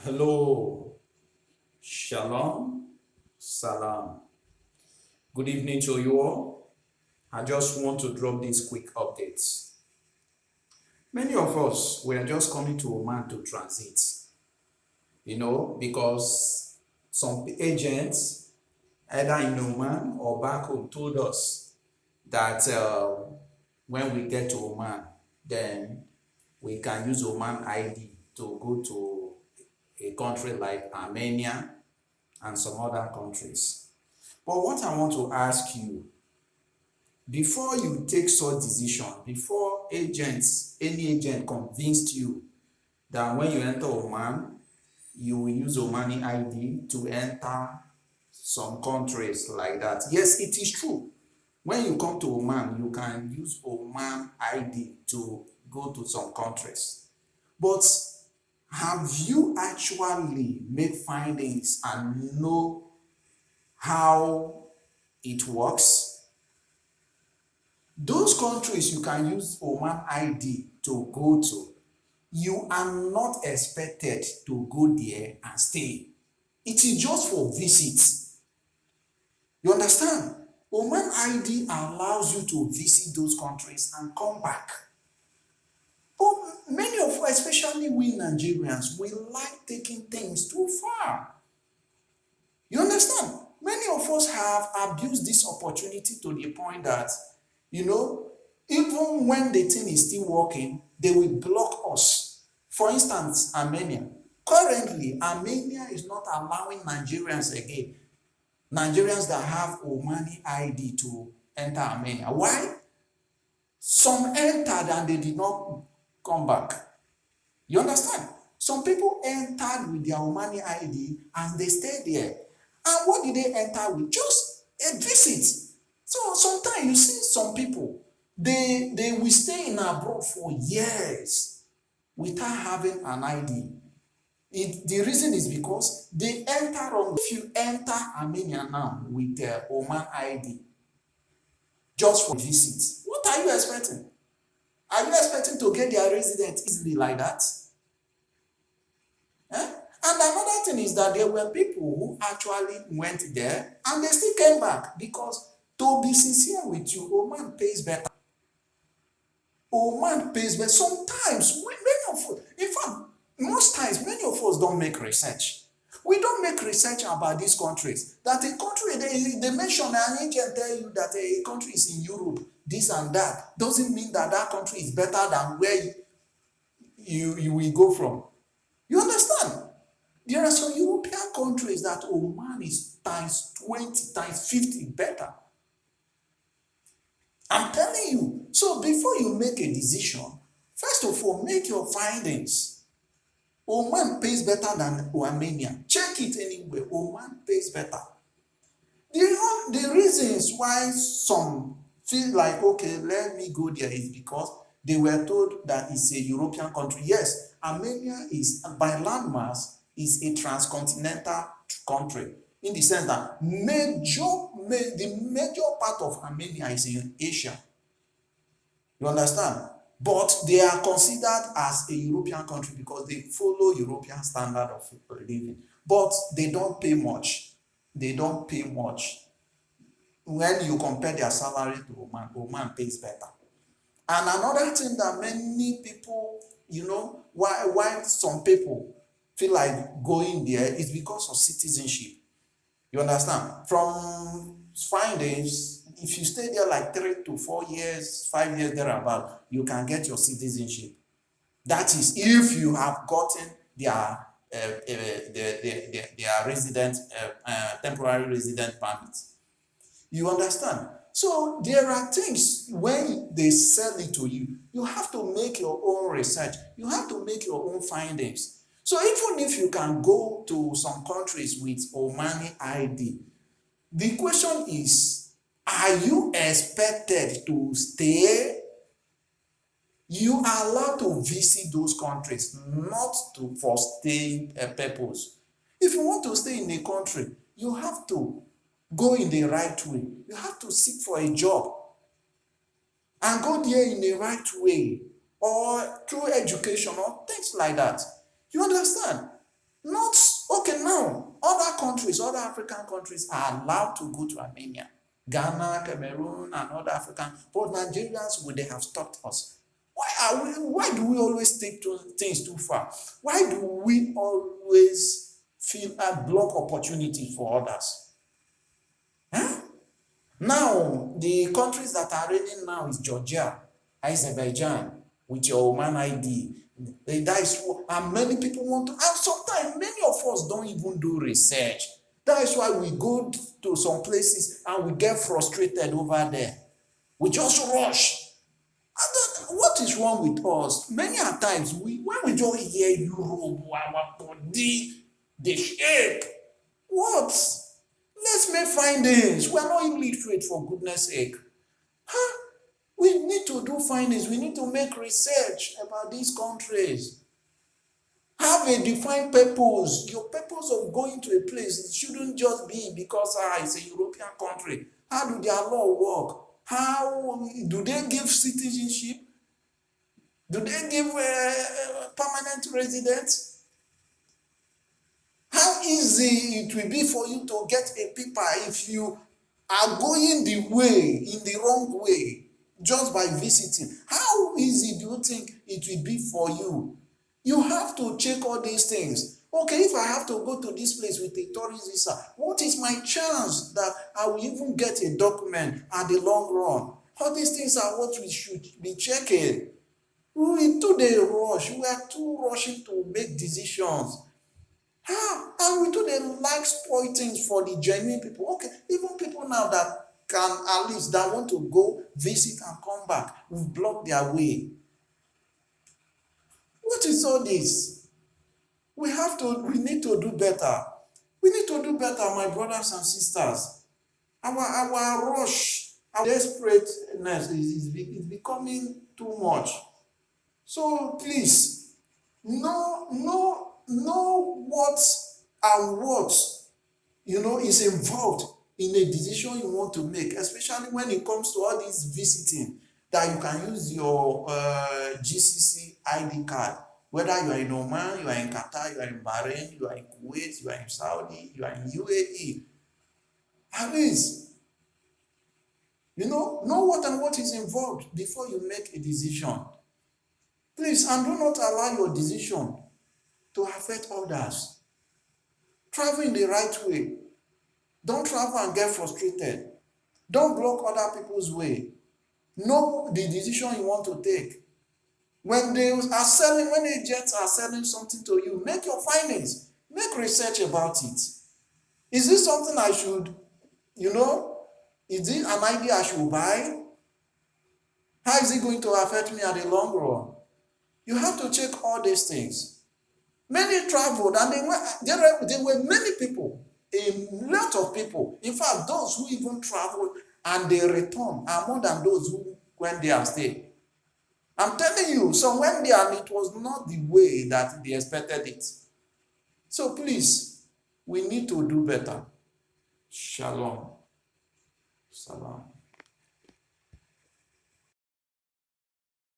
Hello, Shalom, Salam. Good evening to you all. I just want to drop these quick updates. Many of us were just coming to Oman to transit, because some agents, either in Oman or back home, told us that when we get to Oman, then we can use Oman ID to go to a country like Armenia and some other countries. But what I want to ask you, before you take such decision, before any agent convinced you that when you enter Oman, you will use Omani ID to enter some countries like that. Yes, it is true. When you come to Oman, you can use Oman ID to go to some countries. But have you actually made findings and know how it works? Those countries you can use Oman ID to go to, you are not expected to go there and stay. It is just for visits. You understand? Oman ID allows you to visit those countries and come back. But many of us, especially we Nigerians, we like taking things too far. You understand? Many of us have abused this opportunity to the point that, you know, even when the thing is still working, they will block us. For instance, Armenia. Currently, Armenia is not allowing Nigerians again, Nigerians that have Omani ID to enter Armenia. Why? Some entered and they did not come back. You understand? Some people entered with their Omani ID and they stayed there. And what did they enter with? Just a visit. So sometimes you see some people, they will stay in abroad for years without having an ID. The reason is because they enter wrong. If you enter Armenia now with their Oman ID just for visit, what are you expecting? Are you expecting to get their residence easily like that? Eh? And another thing is that there were people who actually went there and they still came back because, to be sincere with you, Oman pays better. Oman pays better. Sometimes, many of us, in fact, most times, many of us don't make research. We don't make research about these countries. That a country, they mention an agent tell you that a country is in Europe, this and that, doesn't mean that that country is better than where you will go from. You understand? There are some European countries that Oman is times 20, times 50 better. I'm telling you. So before you make a decision, first of all, make your findings. Oman pays better than Armenia. Check it anywhere. Oman pays better. The reasons why some feel like, okay, let me go there is because they were told that it's a European country. Yes, Armenia is, by landmass, is a transcontinental country in the sense that the major part of Armenia is in Asia. You understand? But they are considered as a European country because they follow European standard of living. But they don't pay much. They don't pay much. When you compare their salary to Oman, Oman pays better. And another thing that many people, why some people feel like going there is because of citizenship. You understand? From findings, if you stay there like 3 to 4 years, 5 years thereabout, you can get your citizenship. That is, if you have gotten their resident temporary resident permit. You understand? So there are things when they sell it to you, you have to make your own research. You have to make your own findings. So even if you can go to some countries with Omani ID, the question is, are you expected to stay? You are allowed to visit those countries, not for staying purpose. If you want to stay in a country, you have to go in the right way. You have to seek for a job and go there in the right way, or through education or things like that. You understand? countries, other African countries are allowed to go to Armenia, Ghana, Cameroon, and other African, but Nigerians would they have stopped us? Why do we always take things too far? Why do we always feel a block opportunity for others? Huh? Now, the countries that are reigning now is Georgia, Azerbaijan, with your Oman ID. That is, and many people want to, and sometimes many of us don't even do research. That is why we go to some places and we get frustrated over there. We just rush. What is wrong with us? Many a times, when we just hear Europe, our body, the shape. What? Let's make findings. We are not illiterate, for goodness sake. Huh? We need to do findings. We need to make research about these countries. Have a defined purpose. Your purpose of going to a place, it shouldn't just be because it's a European country. How do their law work? How do they give citizenship? Do they give permanent residence? How easy it will be for you to get a paper if you are going the way, in the wrong way, just by visiting? How easy do you think it will be for you? You have to check all these things. Okay, if I have to go to this place with a tourist visa, what is my chance that I will even get a document at the long run? All these things are what we should be checking. We too dey rush. We are too rushing to make decisions. And we too dey like spoil things for the genuine people. Okay, even people now that can at least that want to go visit and come back, we've blocked their way. What is all this? We need to do better. We need to do better, my brothers and sisters. Our rush, our desperateness is becoming too much. So please, know what and what is involved in a decision you want to make, especially when it comes to all this visiting, that you can use your GCC ID card. Whether you are in Oman, you are in Qatar, you are in Bahrain, you are in Kuwait, you are in Saudi, you are in UAE. At least, know what and what is involved before you make a decision. Please, and do not allow your decision to affect others. Travel in the right way. Don't travel and get frustrated. Don't block other people's way. Know the decision you want to take. When agents are selling something to you, make your findings. Make research about it. Is this something I should, is it an idea I should buy? How is it going to affect me at the long run? You have to check all these things. Many traveled, and there were many people, a lot of people. In fact, those who even traveled and they returned are more than those who went there and stayed. I'm telling you, some went there and it was not the way that they expected it. So please, we need to do better. Shalom. Salam.